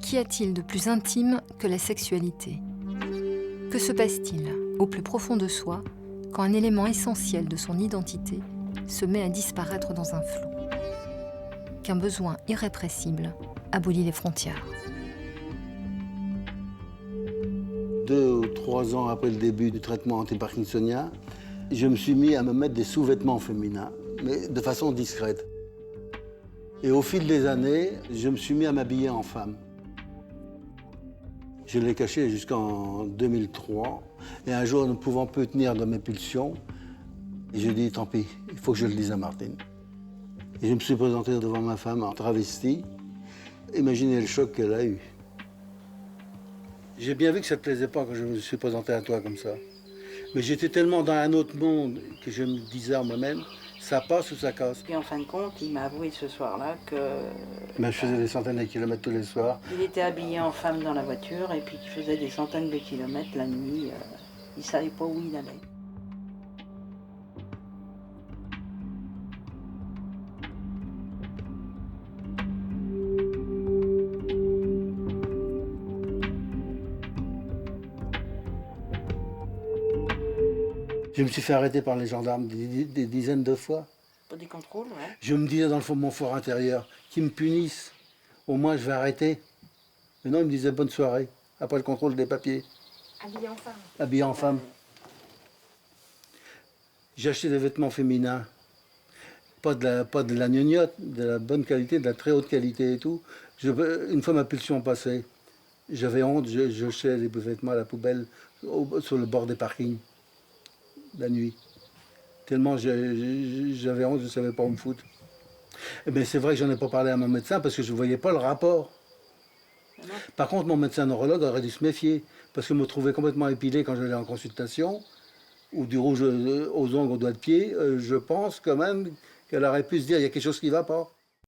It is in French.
Qu'y a-t-il de plus intime que la sexualité? Que se passe-t-il, au plus profond de soi, quand un élément essentiel de son identité se met à disparaître dans un flou? Qu'un besoin irrépressible abolit les frontières. 2 ou 3 ans après le début du traitement anti-parkinsonien, je me suis mis à me mettre des sous-vêtements féminins, mais de façon discrète. Et au fil des années, je me suis mis à m'habiller en femme. Je l'ai caché jusqu'en 2003. Et un jour, ne pouvant plus tenir de mes pulsions, j'ai dit, tant pis, il faut que je le dise à Martine. Et je me suis présenté devant ma femme en travesti. Imaginez le choc qu'elle a eu. J'ai bien vu que ça ne te plaisait pas quand je me suis présenté à toi comme ça. Mais j'étais tellement dans un autre monde que je me disais à moi-même, ça passe ou ça casse. Et en fin de compte, il m'a avoué ce soir-là que... Mais je faisais des centaines de kilomètres tous les soirs. Il était habillé en femme dans la voiture et puis qu'il faisait des centaines de kilomètres la nuit. Il ne savait pas où il allait. Je me suis fait arrêter par les gendarmes des dizaines de fois. Pour des contrôles, ouais. Je me disais dans le fond de mon fort intérieur, qu'ils me punissent, au moins je vais arrêter. Mais non, ils me disaient bonne soirée, après le contrôle des papiers. Habillé en femme. Habillé en femme. J'ai acheté des vêtements féminins. Pas de la gnognotte, de la bonne qualité, de la très haute qualité et tout. Une fois ma pulsion passée, j'avais honte, je jetais les vêtements à la poubelle sur le bord des parkings, la nuit. Tellement j'avais honte, je ne savais pas où me foutre. Mais c'est vrai que j'en ai pas parlé à mon médecin parce que je ne voyais pas le rapport. Par contre, mon médecin neurologue aurait dû se méfier parce qu'il me trouvait complètement épilé quand j'allais en consultation ou du rouge aux ongles, aux doigts de pied. Je pense quand même qu'elle aurait pu se dire il y a quelque chose qui ne va pas.